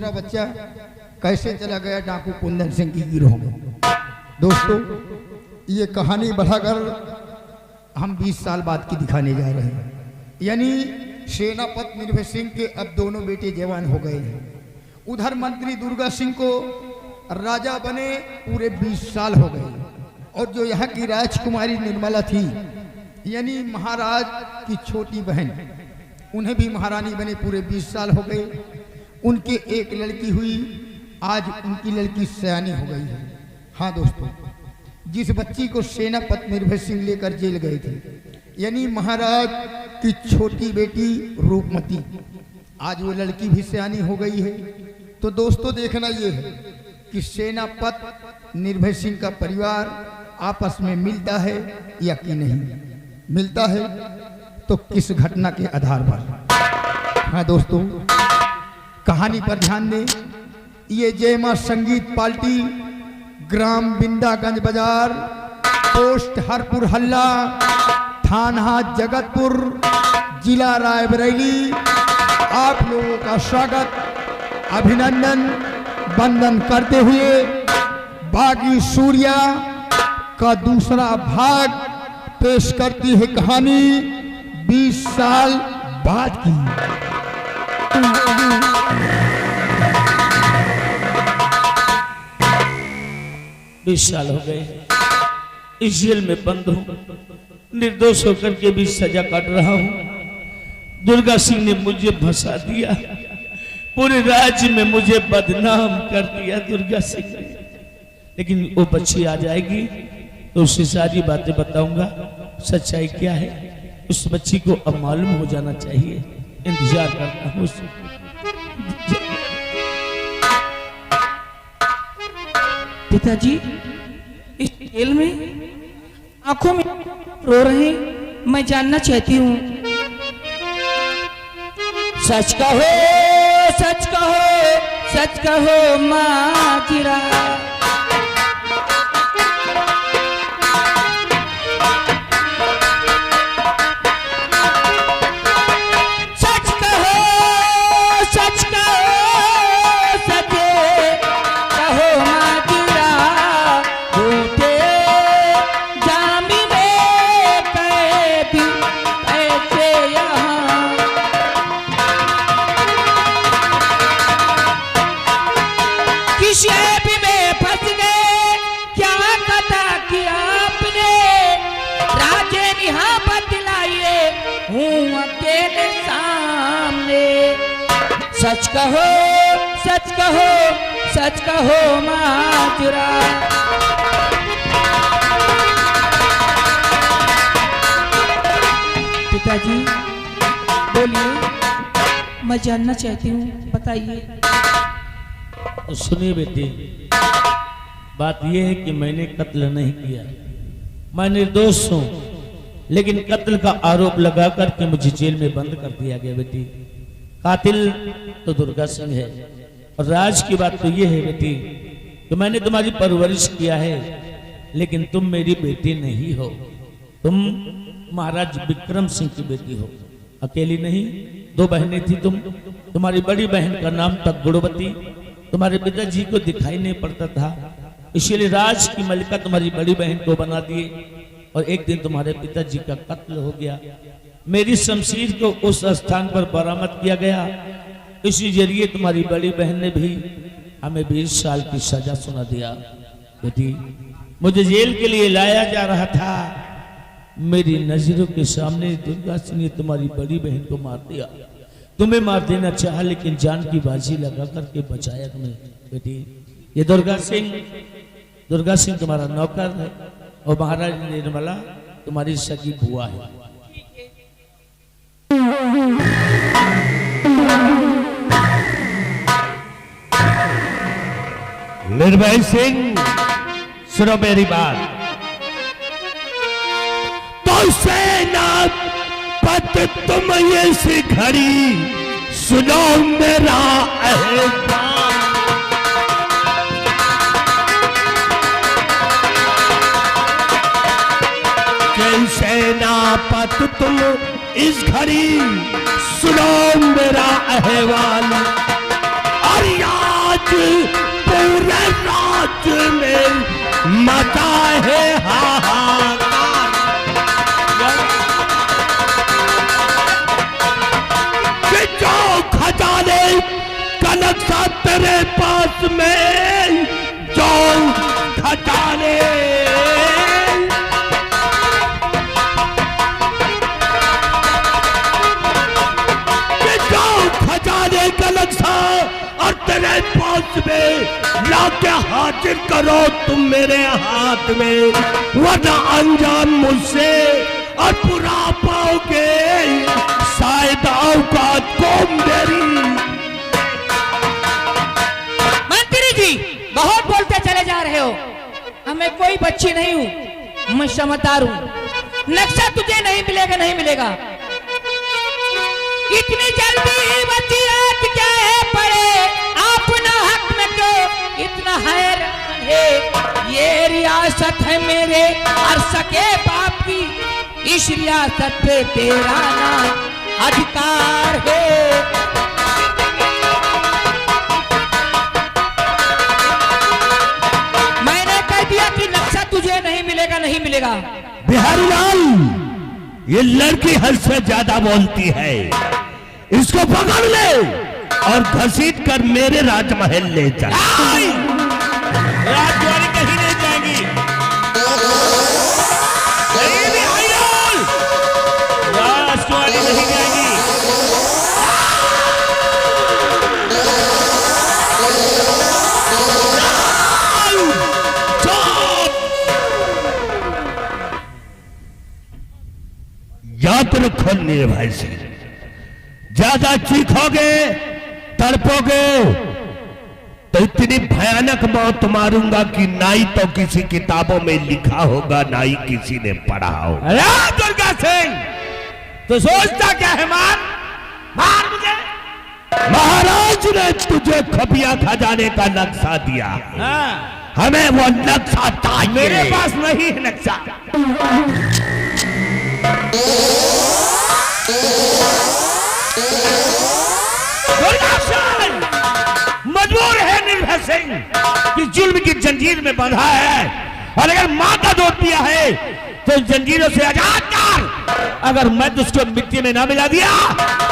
दूसरा बच्चा कैसे चला गया डाकू कुंदन सिंह की गिरोह में। दोस्तों ये कहानी बढ़ाकर हम 20 साल बाद की दिखाने जा रहे हैं। यानी सेनापति निर्भय सिंह के अब दोनों बेटे जवान हो गए हैं। उधर मंत्री दुर्गा सिंह को राजा बने पूरे 20 साल हो गए, और जो यहाँ की राजकुमारी निर्मला थी यानी महाराज की छोटी बहन, उन्हें भी महारानी बने पूरे 20 साल हो गए। उनके एक लड़की हुई, आज उनकी लड़की सयानी हो गई है। हाँ दोस्तों, जिस बच्ची को सेनापति निर्भय सिंह लेकर जेल गए थे यानी महाराज की छोटी बेटी रूपमती, आज वो लड़की भी सयानी हो गई है। तो दोस्तों देखना ये है कि सेनापति निर्भय सिंह का परिवार आपस में मिलता है या कि नहीं मिलता है, तो किस घटना के आधार पर। हाँ दोस्तों, कहानी पर ध्यान दें। ये जय मां संगीत पार्टी, ग्राम बिंदागंज बाजार, पोस्ट हरपुर हल्ला, थाना जगतपुर, जिला रायबरेली, आप लोगों का स्वागत, अभिनंदन, वंदन करते हुए बागी सूर्या का दूसरा भाग पेश करती है कहानी 20 साल बाद की। 20 साल हो गए इस जेल में बंद हूं, निर्दोष होकर के भी सजा काट रहा हूं। दुर्गा सिंह ने मुझे फंसा दिया, पूरे राज्य में मुझे बदनाम कर दिया दुर्गा सिंह ने। लेकिन वो बच्ची आ जाएगी तो उससे सारी बातें बताऊंगा, सच्चाई क्या है उस बच्ची को अब मालूम हो जाना चाहिए। इंतजार करता हूँ। पिताजी इस जेल में आंखों में रो रहे, मैं जानना चाहती हूँ। सच कहो, सच कहो, सच कहो माजिरा, सच कहो, सच कहो, सच कहो माजुरा। पिताजी बोलिए, मैं जानना चाहती हूँ, बताइए। तो सुनिए बेटी, बात यह है कि मैंने कत्ल नहीं किया, मैं निर्दोष हूँ, लेकिन कत्ल का आरोप लगा करके मुझे जेल में बंद कर दिया गया। बेटी कातिल तो दुर्गा सिंह है, और राज की बात तो ये है बेटी कि मैंने तुम्हारी परवरिश किया है, लेकिन तुम मेरी बेटी नहीं हो, तुम महाराज विक्रम सिंह की बेटी हो। अकेली नहीं, 2 बहनें थी तुम्हारी बड़ी बहन का नाम था गुणवती, तुम्हारे पिताजी को दिखाई नहीं पड़ता था, इसीलिए राज की मलिका तुम्हारी बड़ी बहन को बना दिए, और एक दिन तुम्हारे पिताजी का कत्ल हो गया। मेरी शमशीर को उस स्थान पर बरामद किया गया, इसी जरिए तुम्हारी बड़ी बहन ने भी हमें 20 साल की सजा सुना दिया। बेटी मुझे जेल के लिए लाया जा रहा था, मेरी नजरों के सामने दुर्गा सिंह ने तुम्हारी बड़ी बहन को मार दिया। तुम्हें मार देना चाहा, लेकिन जान की बाजी लगा करके बचाया तुम्हें। बेटी ये दुर्गा सिंह तुम्हारा नौकर है, और महाराज निर्मला तुम्हारी सगी बुआ है। निर्भय सिंह सुनो मेरी बात। तो सेनापति तुम ये घड़ी सुनो मेरा अहवाल। सेनापति तुम इस घड़ी सुनो मेरा अहवाल। और पूरे राज्य में मचा है हाहाकार। कि जो खजाने का नक्शा तेरे पास में, जो खजाने का नक्शा और तेरे पास में लाके हाजिर करो तुम मेरे हाथ में, वरना अंजाम मुझसे और पूरा पाओगे शायद औकात को मेरी। मंत्री जी बहुत बोलते चले जा रहे हो, मैं कोई बच्ची नहीं हूँ, मैं समझदार हूँ। नक्शा तुझे नहीं मिलेगा, नहीं मिलेगा। इतनी जल्दी वसीयत क्या है पड़े, अपना हक में क्यों इतना हैरान है। ये रियासत है मेरे और सके बाप की, इस रियासत पे तेरा ना अधिकार है। मैंने कह दिया कि नक्शा तुझे नहीं मिलेगा, नहीं मिलेगा। बिहारी लाल, ये लड़की हद से ज्यादा बोलती है, इसको पकड़ ले और घसीट कर मेरे राजमहल ले जा। राजकुमारी कहीं नहीं जाएंगी। राजकुमारी नहीं जाएगी। याद रखो निर्भय से, ज्यादा चीखोगे तड़पोगे तो इतनी भयानक मौत मारूंगा कि ना ही तो किसी किताबों में लिखा होगा, ना ही किसी ने पढ़ा होगा। अरे दुर्गा सिंह, तो सोचता क्या है? मार मार मुझे। महाराज ने तुझे खबिया खजाने का नक्शा दिया, हाँ। हमें वो नक्शा चाहिए। मेरे पास नहीं है नक्शा। मजबूर है निर्भय सिंह कि जुल्म की जंजीर में बंधा है, और अगर मां का दूध पिया है तो जंजीरों से आजाद कर। अगर मैं तुझको मिट्टी में ना मिला दिया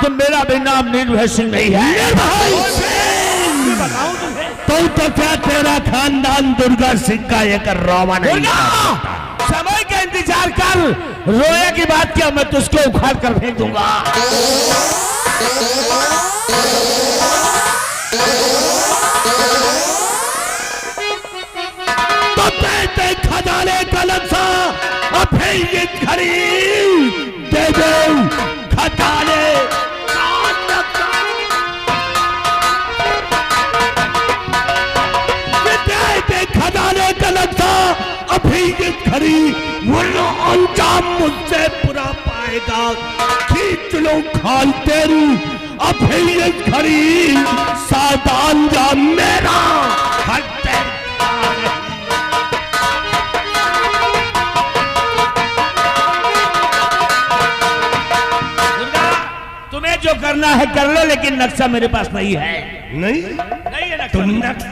तो मेरा भी नाम निर्भय सिंह नहीं है। निर्भय सिंह, बताऊं तुम्हें, तो क्या तेरा खानदान दुर्गा सिंह का एक रोवा नहीं? समय का इंतजार कर, रोया की बात क्या, मैं तुझको उखाड़ कर फेंक दूंगा। तो ते खजाने का नक्शा अभी ये घड़ी दे दो। खजाने का नक्शा दे, खजाने का नक्शा अभी ये घड़ी, वरना अंजाम मुझसे बुरा पाएगा। खींच लो खाल तेरी अभी ये घड़ी, सादा अंजाम मेरा। तुम्हें जो करना है कर लो, लेकिन नक्शा मेरे पास नहीं है। नहीं नहीं है तुम नक्शा।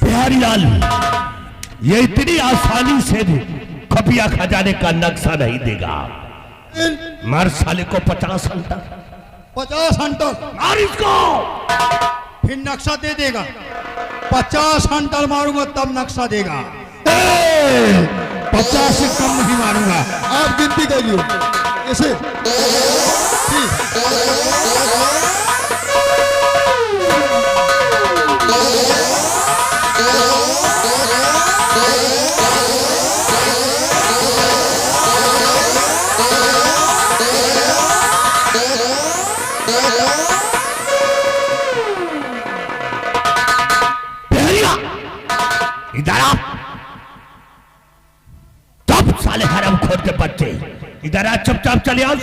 बिहारी लाल, ये इतनी आसानी से खपिया खजाने का नक्शा नहीं देगा। मार साले को 50 अंतर, 50 हंटर मार इसको। फिर नक्शा दे देगा। 50 हंटर मारूंगा तब नक्शा देगा। 50 से कम नहीं मारूंगा। आप गिनती करिए ऐसे। इधर आप, तब साले हराम खोर के बच्चे, इधर आ, चुपचाप चले आओ।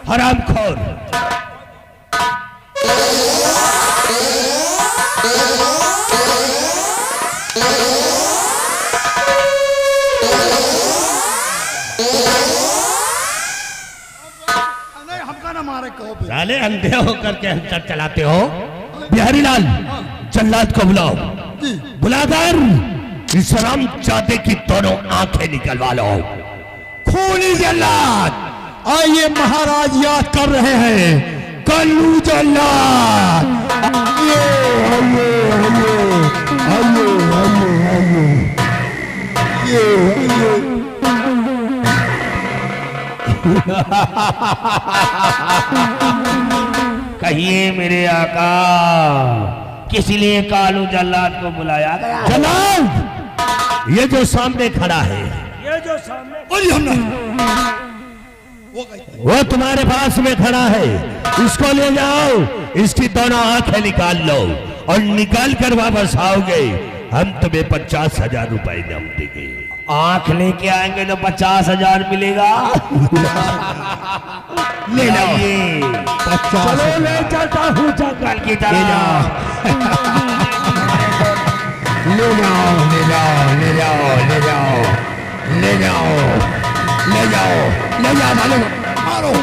हराम खोर, हमारे कहो पे। साले अंधे होकर के हंसर चलाते हो। बिहारी लाल, जल्लाद को बुलाओ। जी। बुलाकर इस हरामजादे की दोनों आंखें निकलवा लो। खूनी जल्लाद, आइए महाराज याद कर रहे हैं। कल्लू जल्लाद, आइए आइए आइए आइए आइए आइए आइए। कहिए मेरे आका, किस लिए कालू जल्लाद को बुलाया गया? जनाब, ये जो सामने खड़ा है, बोलिए हम नहीं। वो कैसे? वो तुम्हारे पास में खड़ा है। इसको ले जाओ, इसकी दोनों आंखें निकाल लो और निकाल कर वापस आओगे, हम तुम्हें 50,000 रुपए इनाम देंगे। आंख लेके आएंगे तो 50,000 मिलेगा। ले जाइए। 50। चलो ले चलता हूँ जंगल की तरह। ले जाओ ले जाओ ले जाओ ले जाओ ले जाओ ले जाओ ले जाओ ले जाओ। मारो।